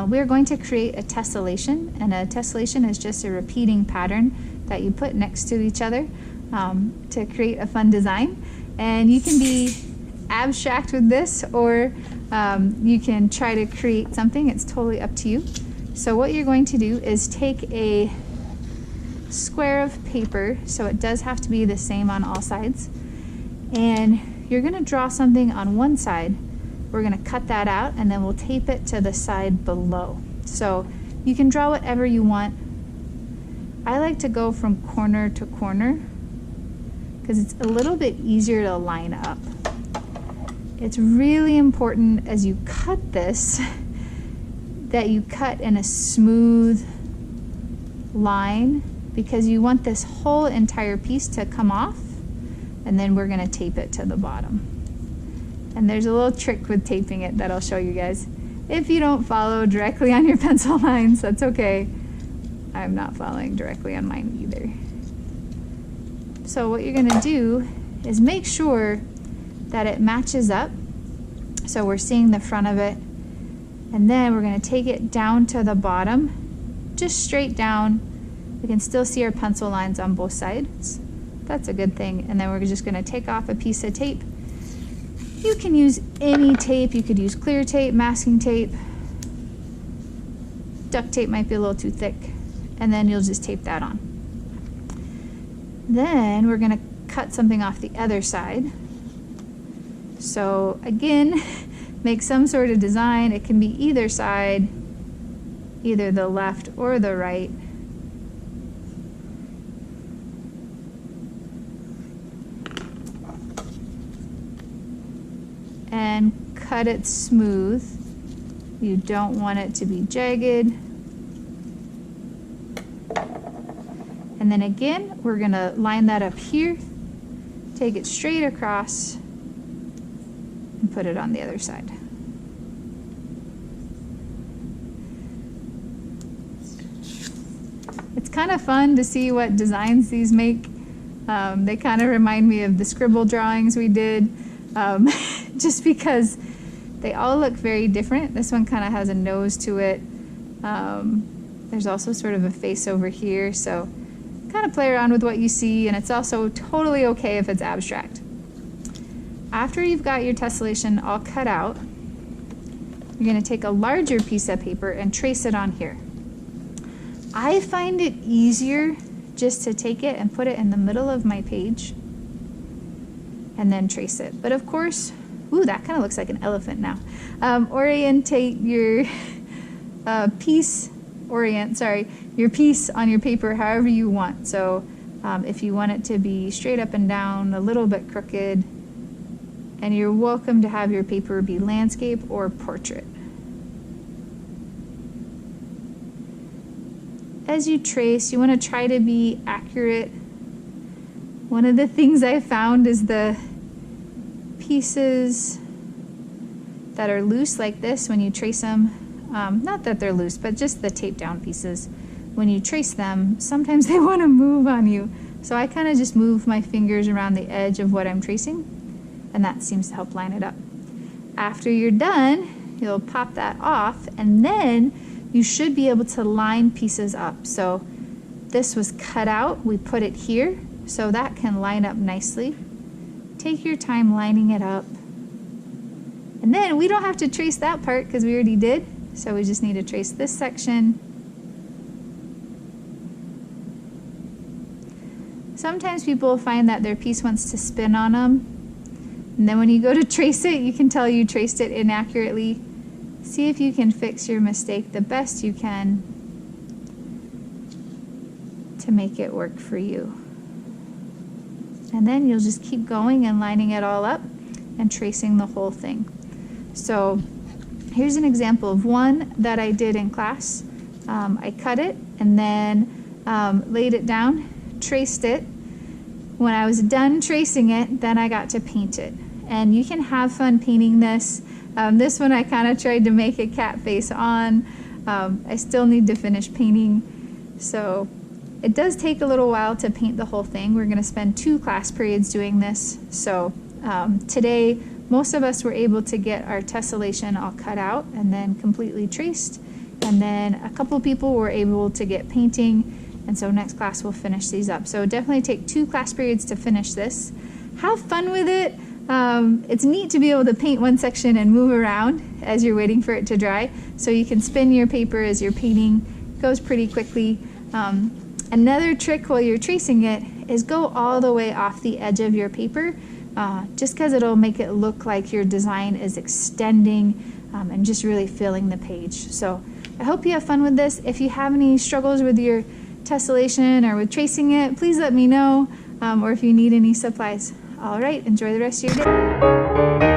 we're going to create a tessellation, and a tessellation is just a repeating pattern that you put next to each other to create a fun design. And you can be abstract with this, or you can try to create something. It's totally up to you. So what you're going to do is take a square of paper, so it does have to be the same on all sides, and you're going to draw something on one side. We're going to cut that out, and then we'll tape it to the side below. So you can draw whatever you want. I like to go from corner to corner because it's a little bit easier to line up. It's really important as you cut this that you cut in a smooth line, because you want this whole entire piece to come off, and then we're going to tape it to the bottom. And there's a little trick with taping it that I'll show you guys. If you don't follow directly on your pencil lines, that's okay. I'm not following directly on mine either. So what you're going to do is make sure that it matches up, so we're seeing the front of it, and then we're going to take it down to the bottom, just straight down. We can still see our pencil lines on both sides. That's a good thing. And then we're just going to take off a piece of tape. You can use any tape. You could use clear tape, masking tape. Duct tape might be a little too thick. And then you'll just tape that on. Then we're going to cut something off the other side. So again, make some sort of design. It can be either side, either the left or the right. And cut it smooth. You don't want it to be jagged. And then again, we're going to line that up here, take it straight across, and put it on the other side. It's kind of fun to see what designs these make. They kind of remind me of the scribble drawings we did. Just because they all look very different. This one kind of has a nose to it. There's also sort of a face over here, so kind of play around with what you see, and it's also totally okay if it's abstract. After you've got your tessellation all cut out, you're going to take a larger piece of paper and trace it on here. I find it easier just to take it and put it in the middle of my page and then trace it. But of course, ooh, that kind of looks like an elephant now. Orientate your piece on your paper however you want. So if you want it to be straight up and down, a little bit crooked, and you're welcome to have your paper be landscape or portrait. As you trace, you want to try to be accurate. One of the things I found is the pieces that are loose like this, when you trace them, not that they're loose, but just the tape down pieces, when you trace them, sometimes they want to move on you. So I kind of just move my fingers around the edge of what I'm tracing, and that seems to help line it up. After you're done, you'll pop that off, and then you should be able to line pieces up. So this was cut out, we put it here, so that can line up nicely. Take your time lining it up. And then we don't have to trace that part because we already did, so we just need to trace this section. Sometimes people find that their piece wants to spin on them, and then when you go to trace it, you can tell you traced it inaccurately. See if you can fix your mistake the best you can to make it work for you. And then you'll just keep going and lining it all up and tracing the whole thing. So here's an example of one that I did in class. I cut it and then laid it down, traced it. When I was done tracing it, then I got to paint it. And you can have fun painting this. This one I kind of tried to make a cat face on. I still need to finish painting. So it does take a little while to paint the whole thing. We're going to spend 2 class periods doing this. So today, most of us were able to get our tessellation all cut out and then completely traced. And then a couple people were able to get painting, and so next class we'll finish these up. So definitely take 2 class periods to finish this. Have fun with it. It's neat to be able to paint one section and move around as you're waiting for it to dry, so you can spin your paper as you're painting. It goes pretty quickly. Another trick while you're tracing it is go all the way off the edge of your paper, just because it'll make it look like your design is extending and just really filling the page. So I hope you have fun with this. If you have any struggles with your tessellation or with tracing it, please let me know, or if you need any supplies. All right, enjoy the rest of your day.